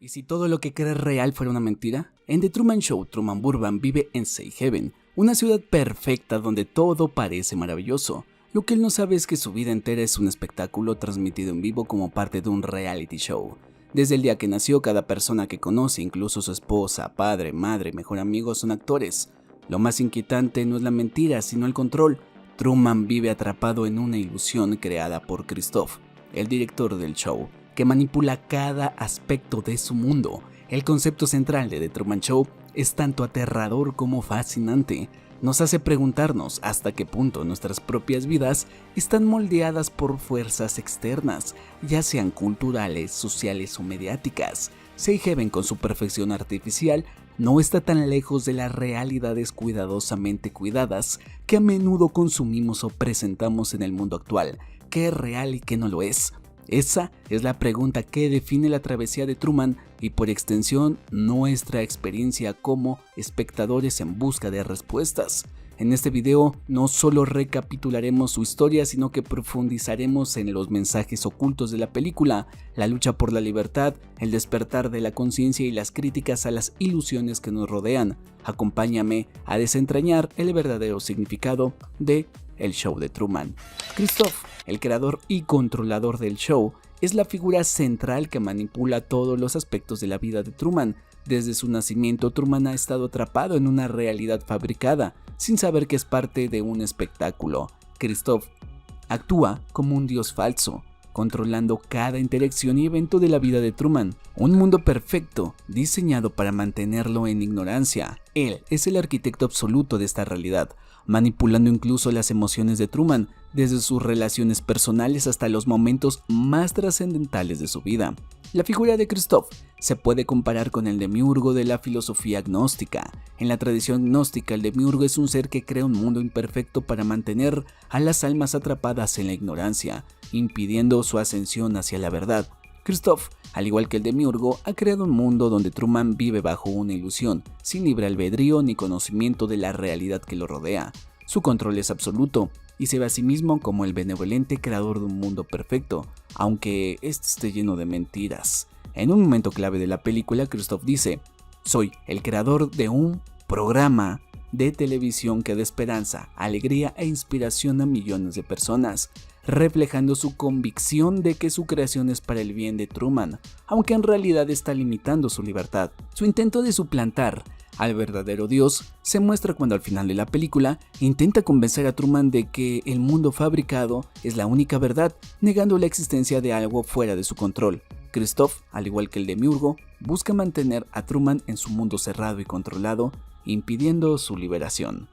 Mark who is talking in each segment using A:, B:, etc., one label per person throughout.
A: ¿Y si todo lo que crees real fuera una mentira? En The Truman Show, Truman Burbank vive en Safe Haven, una ciudad perfecta donde todo parece maravilloso. Lo que él no sabe es que su vida entera es un espectáculo transmitido en vivo como parte de un reality show. Desde el día que nació, cada persona que conoce, incluso su esposa, padre, madre, mejor amigo, son actores. Lo más inquietante no es la mentira, sino el control. Truman vive atrapado en una ilusión creada por Christoph, el director del show, que manipula cada aspecto de su mundo. El concepto central de The Truman Show es tanto aterrador como fascinante. Nos hace preguntarnos hasta qué punto nuestras propias vidas están moldeadas por fuerzas externas, ya sean culturales, sociales o mediáticas. Safe Haven, con su perfección artificial, no está tan lejos de las realidades cuidadosamente cuidadas que a menudo consumimos o presentamos en el mundo actual. ¿Qué es real y qué no lo es? Esa es la pregunta que define la travesía de Truman y, por extensión, nuestra experiencia como espectadores en busca de respuestas. En este video no solo recapitularemos su historia, sino que profundizaremos en los mensajes ocultos de la película, la lucha por la libertad, el despertar de la conciencia y las críticas a las ilusiones que nos rodean. Acompáñame a desentrañar el verdadero significado de El Show de Truman. Christoph, el creador y controlador del show, es la figura central que manipula todos los aspectos de la vida de Truman. Desde su nacimiento, Truman ha estado atrapado en una realidad fabricada, sin saber que es parte de un espectáculo. Christoph actúa como un dios falso, controlando cada interacción y evento de la vida de Truman. Un mundo perfecto, diseñado para mantenerlo en ignorancia. Él es el arquitecto absoluto de esta realidad, manipulando incluso las emociones de Truman, desde sus relaciones personales hasta los momentos más trascendentales de su vida. La figura de Christoph se puede comparar con el demiurgo de la filosofía gnóstica. En la tradición gnóstica, el demiurgo es un ser que crea un mundo imperfecto para mantener a las almas atrapadas en la ignorancia, impidiendo su ascensión hacia la verdad. Christoph, al igual que el demiurgo, ha creado un mundo donde Truman vive bajo una ilusión, sin libre albedrío ni conocimiento de la realidad que lo rodea. Su control es absoluto y se ve a sí mismo como el benevolente creador de un mundo perfecto, aunque este esté lleno de mentiras. En un momento clave de la película, Christoph dice: "Soy el creador de un programa de televisión que da esperanza, alegría e inspiración a millones de personas", reflejando su convicción de que su creación es para el bien de Truman, aunque en realidad está limitando su libertad. Su intento de suplantar al verdadero Dios se muestra cuando al final de la película intenta convencer a Truman de que el mundo fabricado es la única verdad, negando la existencia de algo fuera de su control. Christoph, al igual que el demiurgo, busca mantener a Truman en su mundo cerrado y controlado, impidiendo su liberación.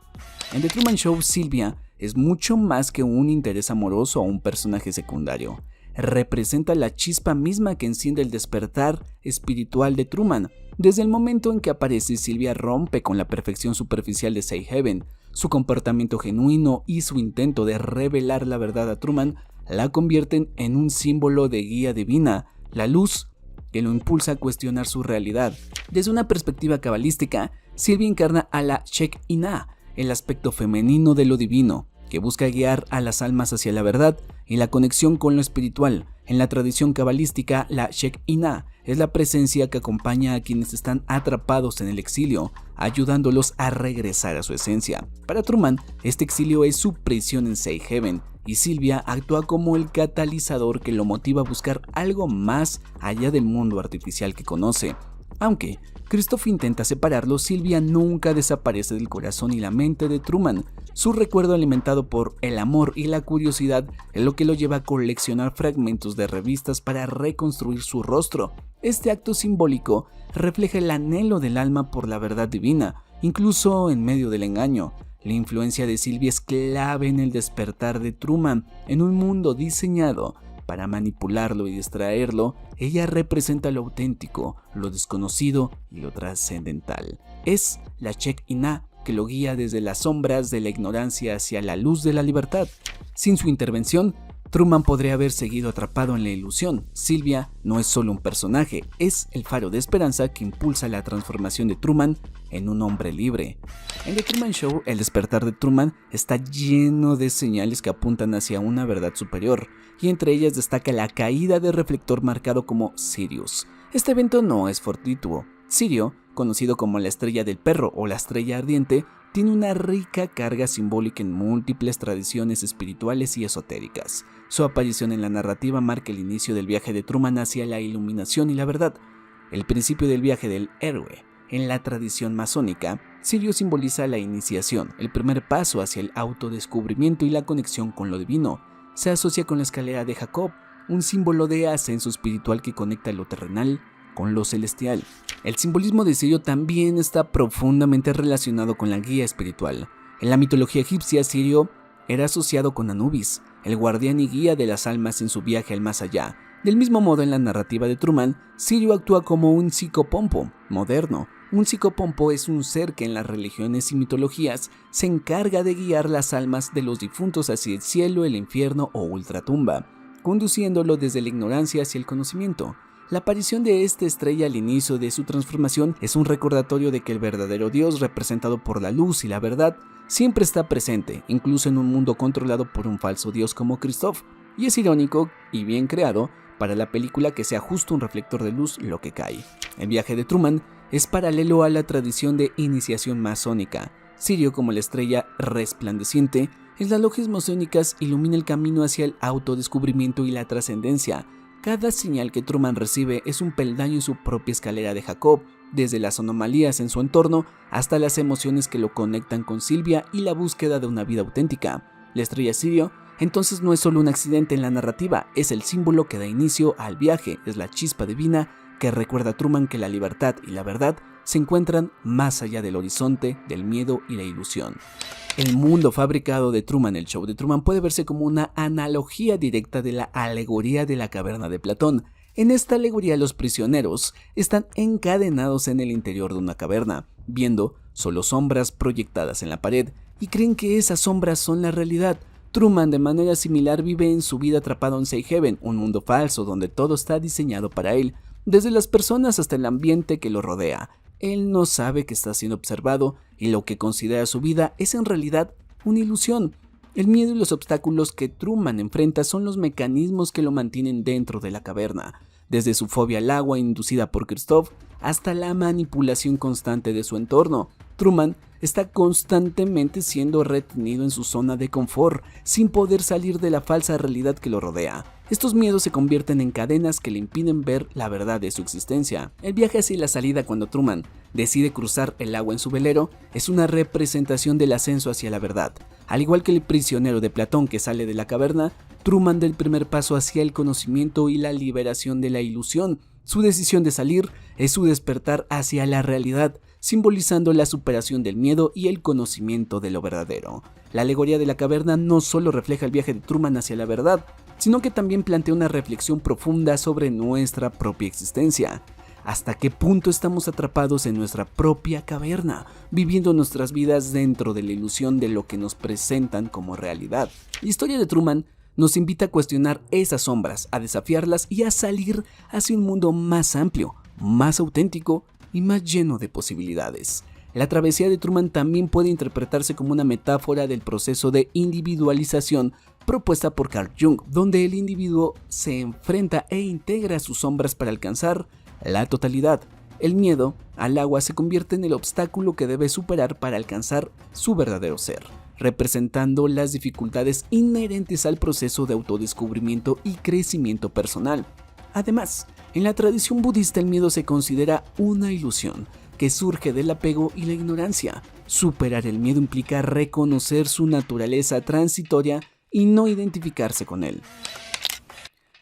A: En The Truman Show, Sylvia es mucho más que un interés amoroso o un personaje secundario. Representa la chispa misma que enciende el despertar espiritual de Truman. Desde el momento en que aparece, Sylvia rompe con la perfección superficial de Safe Haven. Su comportamiento genuino y su intento de revelar la verdad a Truman la convierten en un símbolo de guía divina, la luz que lo impulsa a cuestionar su realidad. Desde una perspectiva cabalística, Sylvia encarna a la Shekinah, el aspecto femenino de lo divino, que busca guiar a las almas hacia la verdad y la conexión con lo espiritual. En la tradición cabalística, la Shekinah es la presencia que acompaña a quienes están atrapados en el exilio, ayudándolos a regresar a su esencia. Para Truman, este exilio es su prisión en Safe Haven, y Sylvia actúa como el catalizador que lo motiva a buscar algo más allá del mundo artificial que conoce. Aunque Christoph intenta separarlo, Sylvia nunca desaparece del corazón y la mente de Truman. Su recuerdo, alimentado por el amor y la curiosidad, es lo que lo lleva a coleccionar fragmentos de revistas para reconstruir su rostro. Este acto simbólico refleja el anhelo del alma por la verdad divina, incluso en medio del engaño. La influencia de Sylvia es clave en el despertar de Truman. En un mundo diseñado para manipularlo y distraerlo, ella representa lo auténtico, lo desconocido y lo trascendental. Es la Shekinah que lo guía desde las sombras de la ignorancia hacia la luz de la libertad. Sin su intervención, Truman podría haber seguido atrapado en la ilusión. Sylvia no es solo un personaje, es el faro de esperanza que impulsa la transformación de Truman en un hombre libre. En The Truman Show, el despertar de Truman está lleno de señales que apuntan hacia una verdad superior, y entre ellas destaca la caída de reflector marcado como Sirius, Este evento no es fortuito. Sirio, conocido como la estrella del perro o la estrella ardiente, tiene una rica carga simbólica en múltiples tradiciones espirituales y esotéricas. Su aparición en la narrativa marca el inicio del viaje de Truman hacia la iluminación y la verdad. El principio del viaje del héroe. En la tradición masónica, Sirio simboliza la iniciación, el primer paso hacia el autodescubrimiento y la conexión con lo divino. Se asocia con la escalera de Jacob, un símbolo de ascenso espiritual que conecta lo terrenal con lo celestial. El simbolismo de Sirio también está profundamente relacionado con la guía espiritual. En la mitología egipcia, Sirio era asociado con Anubis, el guardián y guía de las almas en su viaje al más allá. Del mismo modo, en la narrativa de Truman, Sirio actúa como un psicopompo moderno. Un psicopompo es un ser que en las religiones y mitologías se encarga de guiar las almas de los difuntos hacia el cielo, el infierno o ultratumba, conduciéndolo desde la ignorancia hacia el conocimiento. La aparición de esta estrella al inicio de su transformación es un recordatorio de que el verdadero Dios, representado por la luz y la verdad, siempre está presente, incluso en un mundo controlado por un falso Dios como Christoph. Y es irónico y bien creado para la película que sea justo un reflector de luz lo que cae. El viaje de Truman es paralelo a la tradición de iniciación masónica. Sirio, como la estrella resplandeciente, en las logias masónicas ilumina el camino hacia el autodescubrimiento y la trascendencia. Cada señal que Truman recibe es un peldaño en su propia escalera de Jacob, desde las anomalías en su entorno hasta las emociones que lo conectan con Sylvia y la búsqueda de una vida auténtica. La estrella Sirio entonces no es solo un accidente en la narrativa, es el símbolo que da inicio al viaje, es la chispa divina que recuerda a Truman que la libertad y la verdad se encuentran más allá del horizonte, del miedo y la ilusión. El mundo fabricado de Truman, el show de Truman, puede verse como una analogía directa de la alegoría de la caverna de Platón. En esta alegoría los prisioneros están encadenados en el interior de una caverna, viendo solo sombras proyectadas en la pared y creen que esas sombras son la realidad. Truman de manera similar vive en su vida atrapado en Safe Haven, un mundo falso donde todo está diseñado para él, desde las personas hasta el ambiente que lo rodea. Él no sabe que está siendo observado y lo que considera su vida es en realidad una ilusión. El miedo y los obstáculos que Truman enfrenta son los mecanismos que lo mantienen dentro de la caverna, desde su fobia al agua inducida por Christoph hasta la manipulación constante de su entorno. Truman está constantemente siendo retenido en su zona de confort, sin poder salir de la falsa realidad que lo rodea. Estos miedos se convierten en cadenas que le impiden ver la verdad de su existencia. El viaje hacia la salida cuando Truman decide cruzar el agua en su velero es una representación del ascenso hacia la verdad. Al igual que el prisionero de Platón que sale de la caverna, Truman da el primer paso hacia el conocimiento y la liberación de la ilusión. Su decisión de salir es su despertar hacia la realidad, simbolizando la superación del miedo y el conocimiento de lo verdadero. La alegoría de la caverna no solo refleja el viaje de Truman hacia la verdad, sino que también plantea una reflexión profunda sobre nuestra propia existencia. ¿Hasta qué punto estamos atrapados en nuestra propia caverna, viviendo nuestras vidas dentro de la ilusión de lo que nos presentan como realidad? La historia de Truman nos invita a cuestionar esas sombras, a desafiarlas y a salir hacia un mundo más amplio, más auténtico y más lleno de posibilidades. La travesía de Truman también puede interpretarse como una metáfora del proceso de individualización propuesta por Carl Jung, donde el individuo se enfrenta e integra sus sombras para alcanzar la totalidad. El miedo al agua se convierte en el obstáculo que debe superar para alcanzar su verdadero ser, representando las dificultades inherentes al proceso de autodescubrimiento y crecimiento personal. Además, en la tradición budista el miedo se considera una ilusión que surge del apego y la ignorancia. Superar el miedo implica reconocer su naturaleza transitoria y no identificarse con él.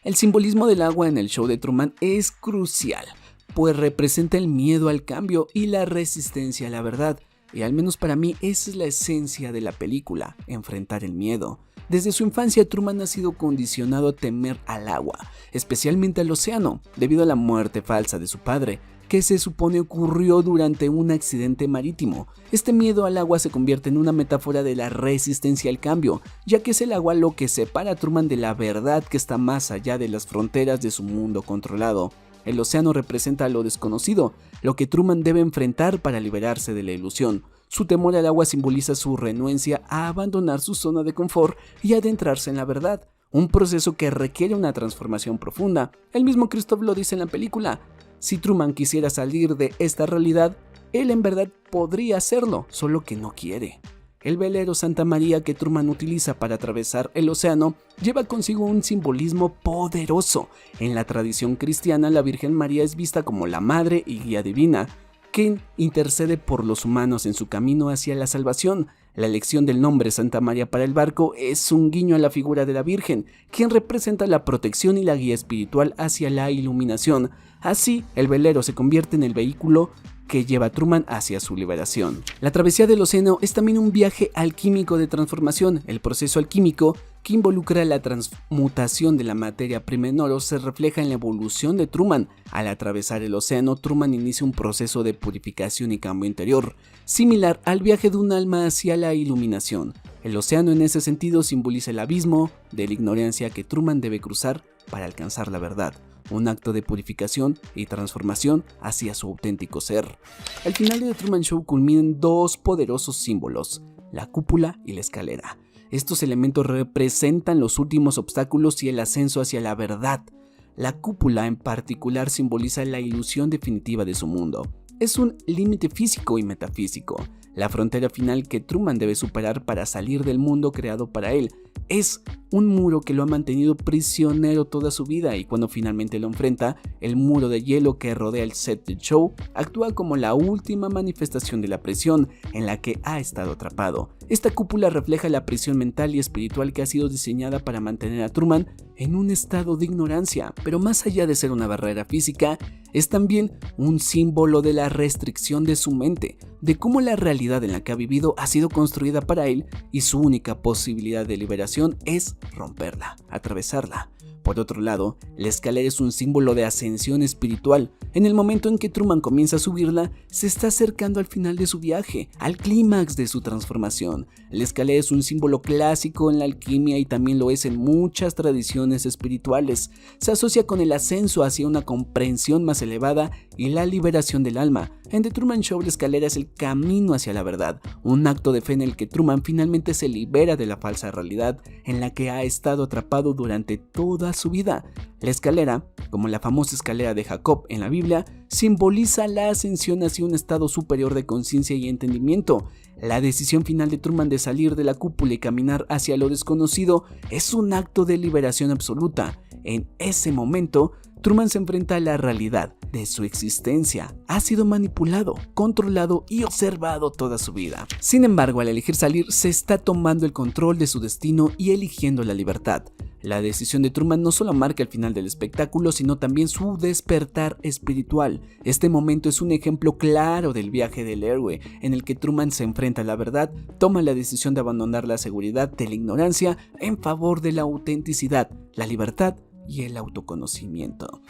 A: El simbolismo del agua en el show de Truman es crucial, pues representa el miedo al cambio y la resistencia a la verdad. Y al menos para mí esa es la esencia de la película, enfrentar el miedo. Desde su infancia Truman ha sido condicionado a temer al agua, especialmente al océano, debido a la muerte falsa de su padre, que se supone ocurrió durante un accidente marítimo. Este miedo al agua se convierte en una metáfora de la resistencia al cambio, ya que es el agua lo que separa a Truman de la verdad que está más allá de las fronteras de su mundo controlado. El océano representa lo desconocido, lo que Truman debe enfrentar para liberarse de la ilusión. Su temor al agua simboliza su renuencia a abandonar su zona de confort y adentrarse en la verdad, un proceso que requiere una transformación profunda. El mismo Christoph lo dice en la película: Si Truman quisiera salir de esta realidad, él en verdad podría hacerlo, solo que no quiere. El velero Santa María que Truman utiliza para atravesar el océano lleva consigo un simbolismo poderoso. En la tradición cristiana, la Virgen María es vista como la madre y guía divina, quien intercede por los humanos en su camino hacia la salvación. La elección del nombre Santa María para el barco es un guiño a la figura de la Virgen, quien representa la protección y la guía espiritual hacia la iluminación. Así, el velero se convierte en el vehículo que lleva a Truman hacia su liberación. La travesía del océano es también un viaje alquímico de transformación. El proceso alquímico, que involucra la transmutación de la materia prima en oro, se refleja en la evolución de Truman. Al atravesar el océano, Truman inicia un proceso de purificación y cambio interior, similar al viaje de un alma hacia la iluminación. El océano en ese sentido simboliza el abismo de la ignorancia que Truman debe cruzar para alcanzar la verdad. Un acto de purificación y transformación hacia su auténtico ser. El final de The Truman Show culmina en dos poderosos símbolos, la cúpula y la escalera. Estos elementos representan los últimos obstáculos y el ascenso hacia la verdad. La cúpula en particular simboliza la ilusión definitiva de su mundo. Es un límite físico y metafísico, la frontera final que Truman debe superar para salir del mundo creado para él. Es un muro que lo ha mantenido prisionero toda su vida, y cuando finalmente lo enfrenta, el muro de hielo que rodea el set del show actúa como la última manifestación de la prisión en la que ha estado atrapado. Esta cúpula refleja la prisión mental y espiritual que ha sido diseñada para mantener a Truman en un estado de ignorancia, pero más allá de ser una barrera física, es también un símbolo de la restricción de su mente, de cómo la realidad en la que ha vivido ha sido construida para él y su única posibilidad de liberación es romperla, atravesarla. Por otro lado, la escalera es un símbolo de ascensión espiritual. En el momento en que Truman comienza a subirla, se está acercando al final de su viaje, al clímax de su transformación. La escalera es un símbolo clásico en la alquimia y también lo es en muchas tradiciones espirituales. Se asocia con el ascenso hacia una comprensión más elevada y la liberación del alma. En The Truman Show, la escalera es el camino hacia la verdad, un acto de fe en el que Truman finalmente se libera de la falsa realidad en la que ha estado atrapado durante toda su vida. La escalera, como la famosa escalera de Jacob en la Biblia, simboliza la ascensión hacia un estado superior de conciencia y entendimiento. La decisión final de Truman de salir de la cúpula y caminar hacia lo desconocido es un acto de liberación absoluta. En ese momento, Truman se enfrenta a la realidad de su existencia. Ha sido manipulado, controlado y observado toda su vida. Sin embargo, al elegir salir, se está tomando el control de su destino y eligiendo la libertad. La decisión de Truman no solo marca el final del espectáculo, sino también su despertar espiritual. Este momento es un ejemplo claro del viaje del héroe, en el que Truman se enfrenta a la verdad, toma la decisión de abandonar la seguridad de la ignorancia en favor de la autenticidad, la libertad y el autoconocimiento.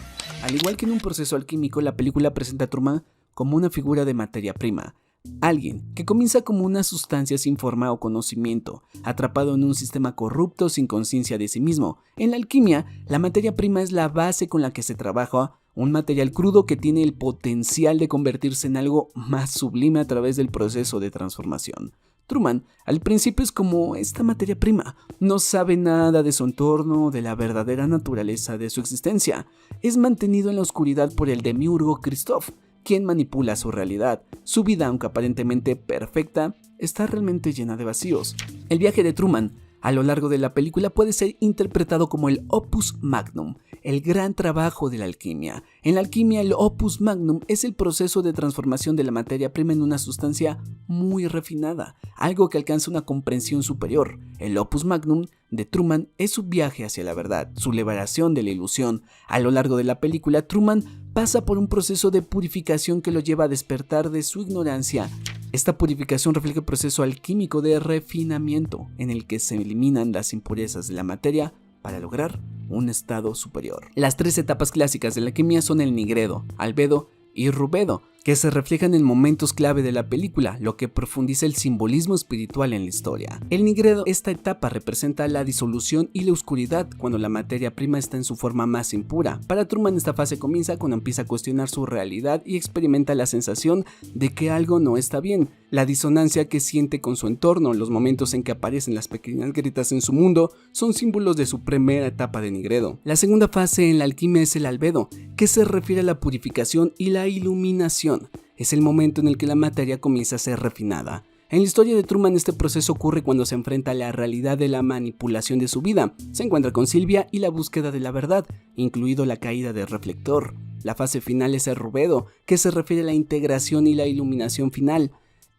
A: Al igual que en un proceso alquímico, la película presenta a Truman como una figura de materia prima, alguien que comienza como una sustancia sin forma o conocimiento, atrapado en un sistema corrupto sin conciencia de sí mismo. En la alquimia, la materia prima es la base con la que se trabaja, un material crudo que tiene el potencial de convertirse en algo más sublime a través del proceso de transformación. Truman al principio es como esta materia prima, no sabe nada de su entorno, de la verdadera naturaleza de su existencia. Es mantenido en la oscuridad por el demiurgo Christoph, quien manipula su realidad. Su vida, aunque aparentemente perfecta, está realmente llena de vacíos. El viaje de Truman a lo largo de la película puede ser interpretado como el opus magnum, el gran trabajo de la alquimia. En la alquimia, el opus magnum es el proceso de transformación de la materia prima en una sustancia muy refinada, algo que alcanza una comprensión superior. El opus magnum de Truman es su viaje hacia la verdad, su liberación de la ilusión. A lo largo de la película, Truman pasa por un proceso de purificación que lo lleva a despertar de su ignorancia. Esta purificación refleja el proceso alquímico de refinamiento, en el que se eliminan las impurezas de la materia para lograr un estado superior. Las tres etapas clásicas de la alquimia son el nigredo, albedo y rubedo, que se reflejan en momentos clave de la película, lo que profundiza el simbolismo espiritual en la historia. El nigredo, esta etapa representa la disolución y la oscuridad cuando la materia prima está en su forma más impura. Para Truman, esta fase comienza cuando empieza a cuestionar su realidad y experimenta la sensación de que algo no está bien. La disonancia que siente con su entorno, los momentos en que aparecen las pequeñas grietas en su mundo, son símbolos de su primera etapa de Nigredo. La segunda fase en la alquimia es el albedo, que se refiere a la purificación y la iluminación. Es el momento en el que la materia comienza a ser refinada. En la historia de Truman este proceso ocurre cuando se enfrenta a la realidad de la manipulación de su vida, se encuentra con Sylvia y la búsqueda de la verdad, incluido la caída del reflector. La fase final es el rubedo, que se refiere a la integración y la iluminación final.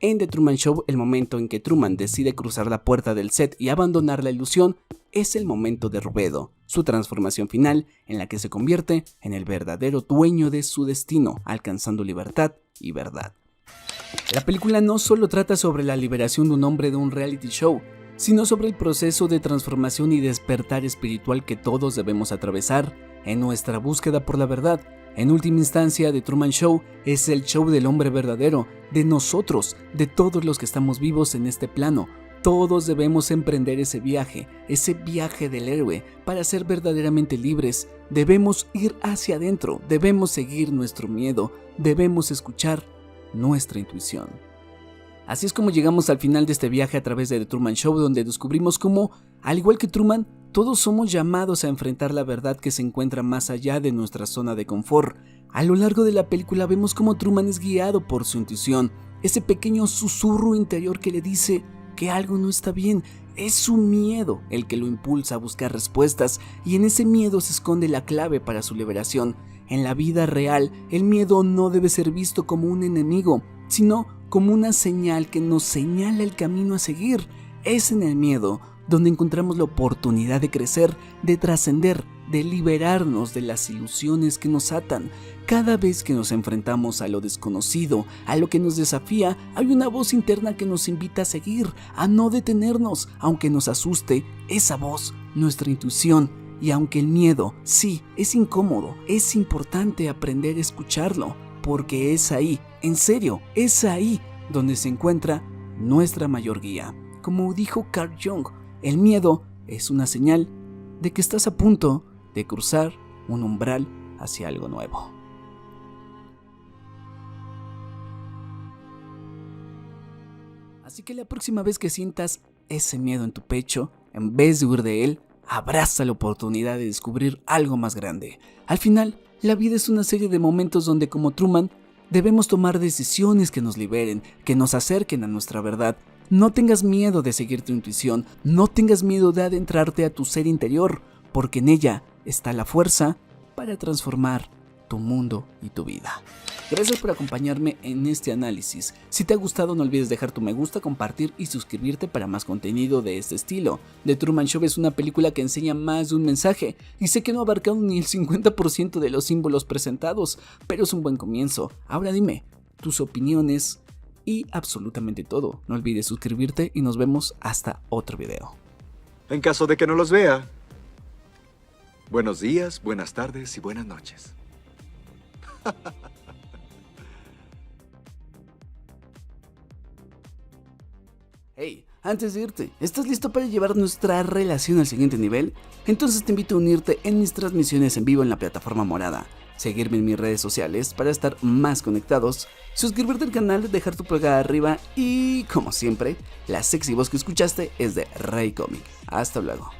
A: En The Truman Show, el momento en que Truman decide cruzar la puerta del set y abandonar la ilusión es el momento de rubedo, su transformación final en la que se convierte en el verdadero dueño de su destino, alcanzando libertad y verdad. La película no solo trata sobre la liberación de un hombre de un reality show, sino sobre el proceso de transformación y despertar espiritual que todos debemos atravesar en nuestra búsqueda por la verdad. En última instancia, The Truman Show es el show del hombre verdadero, de nosotros, de todos los que estamos vivos en este plano. Todos debemos emprender ese viaje del héroe, para ser verdaderamente libres. Debemos ir hacia adentro, debemos seguir nuestro miedo, debemos escuchar nuestra intuición. Así es como llegamos al final de este viaje a través de The Truman Show, donde descubrimos cómo, al igual que Truman, todos somos llamados a enfrentar la verdad que se encuentra más allá de nuestra zona de confort. A lo largo de la película vemos cómo Truman es guiado por su intuición, ese pequeño susurro interior que le dice que algo no está bien. Es su miedo el que lo impulsa a buscar respuestas, y en ese miedo se esconde la clave para su liberación. En la vida real, el miedo no debe ser visto como un enemigo, sino como una señal que nos señala el camino a seguir. Es en el miedo donde encontramos la oportunidad de crecer, de trascender, de liberarnos de las ilusiones que nos atan. Cada vez que nos enfrentamos a lo desconocido, a lo que nos desafía, hay una voz interna que nos invita a seguir, a no detenernos, aunque nos asuste. Esa voz, nuestra intuición. Y aunque el miedo, sí, es incómodo, es importante aprender a escucharlo, porque es ahí, en serio, es ahí donde se encuentra nuestra mayor guía. Como dijo Carl Jung, el miedo es una señal de que estás a punto de cruzar un umbral hacia algo nuevo. Así que la próxima vez que sientas ese miedo en tu pecho, en vez de huir de él, abraza la oportunidad de descubrir algo más grande. Al final, la vida es una serie de momentos donde, como Truman, debemos tomar decisiones que nos liberen, que nos acerquen a nuestra verdad. No tengas miedo de seguir tu intuición, no tengas miedo de adentrarte a tu ser interior, porque en ella está la fuerza para transformar tu mundo y tu vida. Gracias por acompañarme en este análisis. Si te ha gustado, no olvides dejar tu me gusta, compartir y suscribirte para más contenido de este estilo. The Truman Show es una película que enseña más de un mensaje, y sé que no ha abarcado ni el 50% de los símbolos presentados, pero es un buen comienzo. Ahora dime tus opiniones y absolutamente todo. No olvides suscribirte y nos vemos hasta otro video.
B: En caso de que no los vea, buenos días, buenas tardes y buenas noches.
A: Hey, antes de irte, ¿estás listo para llevar nuestra relación al siguiente nivel? Entonces te invito a unirte en mis transmisiones en vivo en la plataforma morada, seguirme en mis redes sociales para estar más conectados, suscribirte al canal, dejar tu pulgar arriba y, como siempre, la sexy voz que escuchaste es de Rey Comic. Hasta luego.